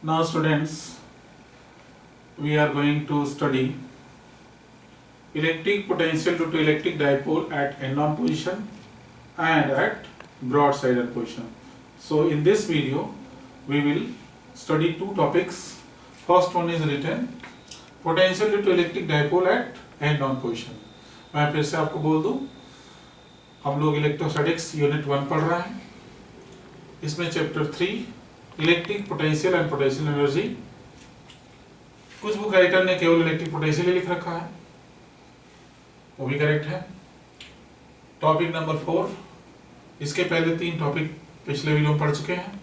Now students, we are going to study electric potential due to electric dipole at end-on position and at broadside end position. So in this video, we will study two topics. First one is written potential due to electric dipole at end-on position. मैं फिर से आपको बोल दूं, हम लोग electrostatics unit 1 पढ़ रहे हैं. इसमें chapter 3 electric potential and potential energy. कुछ बुक राइटर ने केवल इलेक्ट्रिक पोटेंशियल ही लिख रखा है, वो भी करेक्ट है. टॉपिक नंबर 4, इसके पहले 3 टॉपिक पिछले वीडियो में पढ़ चुके हैं.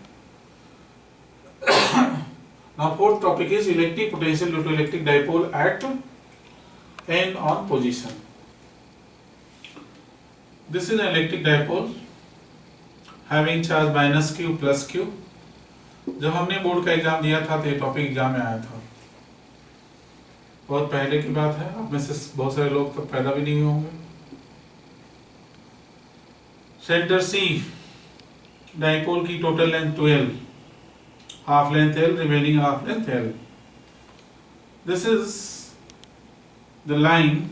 Now fourth topic is electric potential due to electric dipole at end on position. This is an electric dipole having charge minus q plus q. जब हमने बोर्ड का एग्जाम दिया था तो ये टॉपिक एग्जाम में आया था. बहुत पहले की बात है, आप में से बहुत सारे लोग तो पैदा भी नहीं हुए होंगे. सेंटर C डाइपोल की total length 12, half length L, remaining half length L. This is the line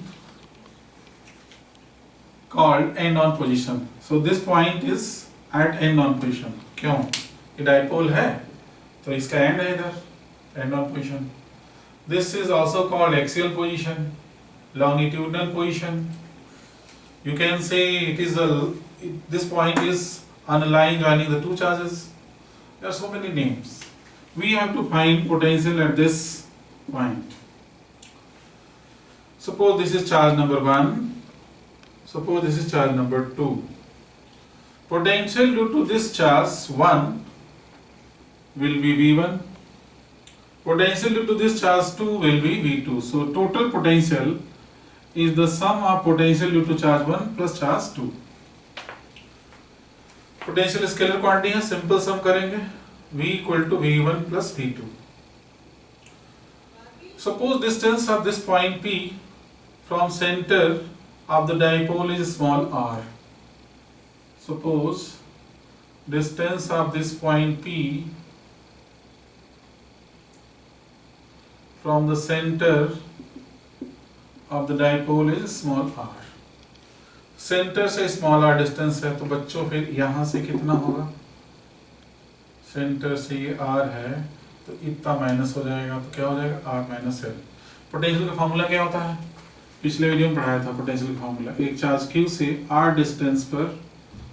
called end on position. So this point is at end on position. क्यों? ये डाइपोल है तो इसका एंड है इधर, end on position. This is also called axial position, longitudinal position. You can say it is this point is on a line joining the two charges. There are so many names. We have to find potential at this point. Suppose this is charge number 1. Suppose this is charge number 2. Potential due to this charge 1 will be V1. Potential due to this charge 2 will be V2. So total potential is the sum of potential due to charge 1 plus charge 2. Potential scalar quantity है, simple sum करेंगे. V equal to V1 plus V2. Suppose distance of this point P from center of the dipole is small r. Suppose distance of this point P from the center of the dipole is small r. Centre से small r distance है, तो बच्चों फिर यहाँ से कितना होगा? Centre से ये r है तो इतना माइनस हो जाएगा, तो क्या हो जाएगा? r minus l. पोटेंशियल का फॉर्मूला क्या होता है? पिछले वीडियो में पढ़ाया था पोटेंशियल फॉर्मूला. एक चार्ज q से r डिस्टेंस पर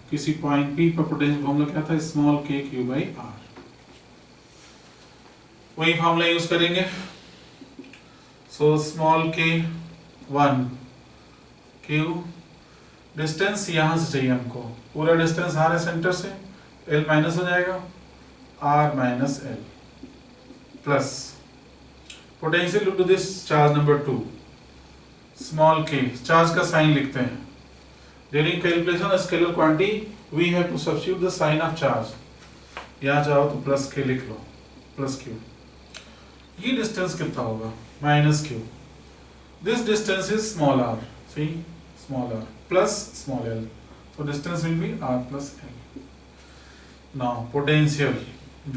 किसी पॉइंट p पर पोटेंशियल फॉर्मूला क्या था? Small k q by r. वही फॉर्मूला यूज करेंगे. So small k 1 q, distance यहां से चाहिए हमको, पूरा डिस्टेंस r है सेंटर से, l माइनस हो जाएगा, r minus l plus potential due to this charge number 2 small k. Charge का साइन लिखते हैं. During calculation scalar quantity we have to substitute the sign of charge. यहाँ चाहो तो प्लस k लिख लो, प्लस q. ये डिस्टेंस कितना होगा? Minus q. This distance is small r. See small r plus small l. So distance will be r plus l. Now potential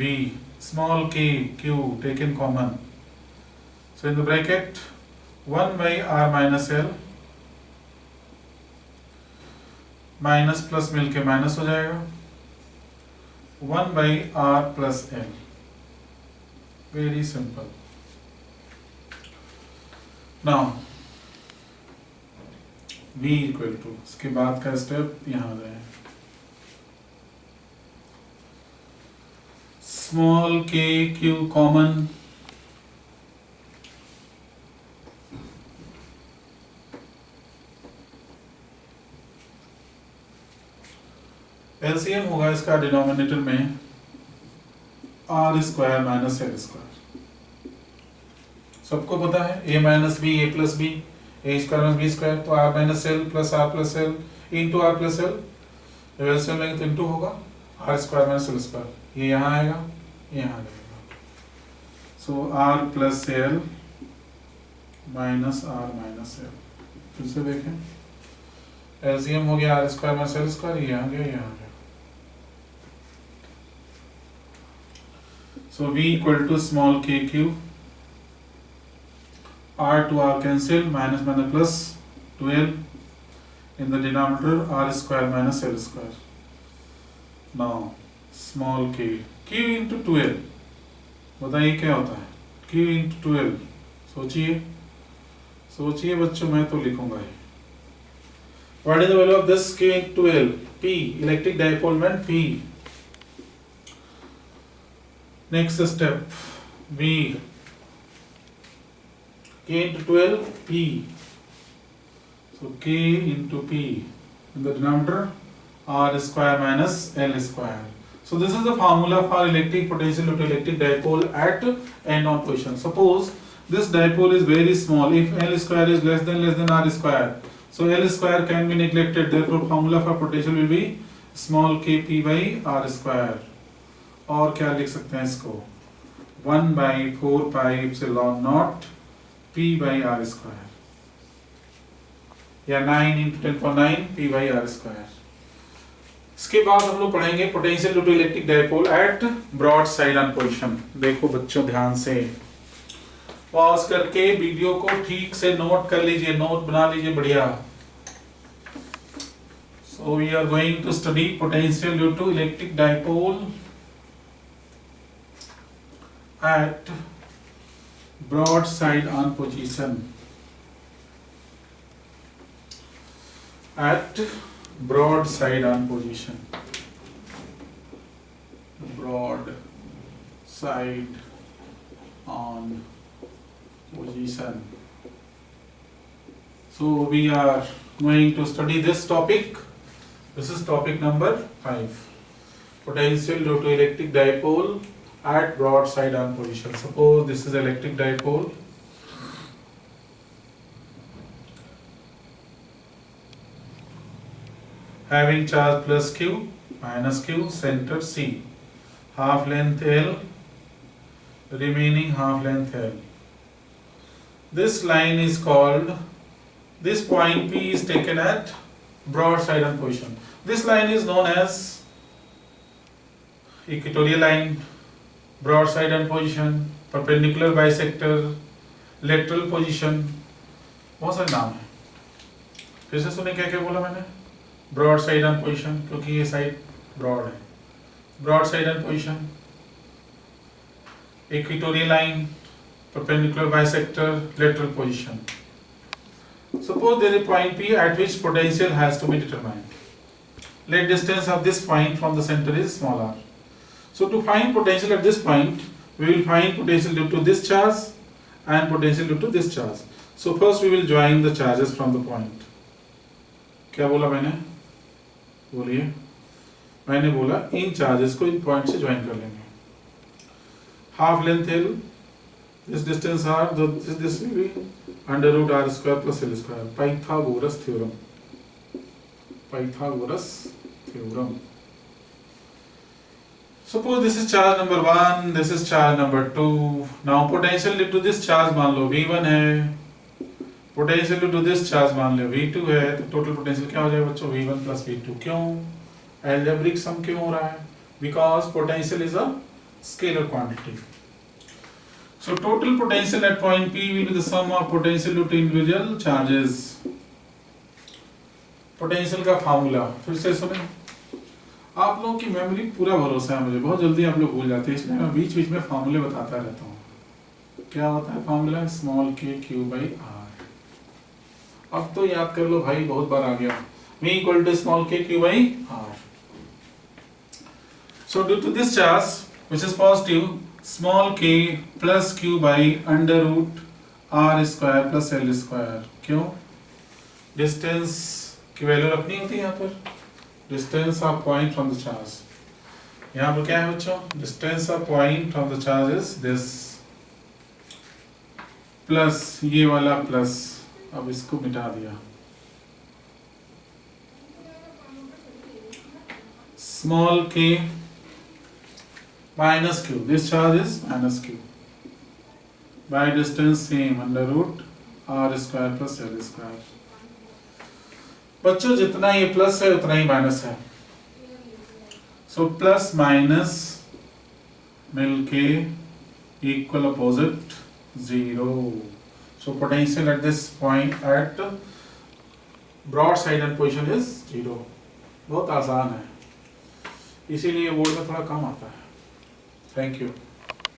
v small k q taken common. So in the bracket 1 by r minus l, minus plus मिलके minus हो जाएगा, 1 by r plus l. Very simple. Now v equal to, इसके बाद का step यहाँ आ जाए, small k q common, LCM होगा इसका डिनोमिनेटर में R square minus L square. सबको पता है A minus B A plus B, A square minus B square, तो R minus L plus R plus L into R plus L. LCM लेंगे तो into होगा r square minus L square. ये यहाँ आएगा, यहाँ आएगा. So r plus l minus r minus l. फिर से देखें, एलसीएम हो गया r square minus L square, ये आ गया, यहाँ आ गया. So V equal to small k cube, r to r cancel, minus minus plus 12 in the denominator, r square minus l square. Now small k, q into 12, बताइए क्या होता है q into 12? सोचिए बच्चों, मैं तो लिखूंगा ही. What is the value of this q into 12? P, electric dipole moment P. Next step, V, k into 12 P. So k into P in the denominator, r square minus l square. So this is the formula for electric potential due to electric dipole at end-on position. Suppose this dipole is very small. If l square is less than r square, so l square can be neglected. Therefore, formula for potential will be small kp by r square. और क्या लिख सकते हैं इसको? 1 by 4 pi epsilon naught p by r square, या 9 into 10⁹ p by r square. इसके बाद हम लोग पढ़ेंगे potential due to electric dipole at broad side on position. देखो बच्चों, ध्यान से पॉज करके वीडियो को ठीक से नोट कर लीजिए, नोट बना लीजिए बढ़िया. So we are going to study potential due to electric dipole at broad side on position. At broad side on position. Broad side on position. So we are going to study this topic. This is topic number 5. Potential due to electric dipole at broad side on position. Suppose this is electric dipole. Having charge plus q, minus q, center C, half length L, remaining half length L. This line is called, this point P is taken at broad side on position. This line is known as equatorial line, broad side on position, perpendicular bisector, lateral position, बहुत सारे नाम हैं. फिर से सुने क्या क्या बोला मैंने? ब्रॉड साइड ऑन पोजीशन, क्योंकि ये साइड ब्रॉड है. Broad side on position, equatorial line, perpendicular bisector, lateral position. Suppose there is a point P at which potential has to be determined. Let distance of this point from the center is small r. So to find potential at this point, we will find potential due to this charge and potential due to this charge. So first we will join the charges from the point. क्या बोला मैंने? बोलिए. मैंने बोला इन charges को इन point से join कर लेंगे. Half length L, this distance r, this will be under root r square plus L square. Pythagoras theorem. Pythagoras theorem. Suppose this is charge number 1, this is charge number 2. Now potential due to this charge मान लो V1 है, potential due to this charge मान लो V2 है, तो total potential क्या हो जाएगा बच्चों? V1 plus V2. क्यों? Algebraic sum क्यों हो रहा है? Because potential is a scalar quantity. So total potential at point P will be the sum of potential due to individual charges. Potential का फार्मूला फिर से सुने. आप लोगों की मेमोरी पूरा भरोसा है मुझे, बहुत जल्दी आप लोग भूल जाते हैं, इसलिए मैं बीच बीच में फार्मूले बताता रहता हूँ. क्या होता है formula? Small k q by are. अब तो याद कर लो भाई, बहुत बार आ गया. V equal to small k q by r. So due to this charge which is positive, small k plus q by under root r square plus l square. क्यों? Distance की वैल्यू रखनी होती है यहाँ पर. Distance of point from the charge. यहाँ पर क्या है बच्चों? Distance of point from the charge is this. Plus ये वाला प्लस, अब इसको मिटा दिया. Small k minus q. This charge is minus q. By distance same under root r square plus l square. बच्चों जितना ये प्लस है उतना ही माइनस है. सो प्लस माइनस मिल के equal opposite 0. So potential at this point at broadside and position is 0. बहुत आसान है, इसीलिए बोर्ड में थोड़ा कम आता है. Thank you.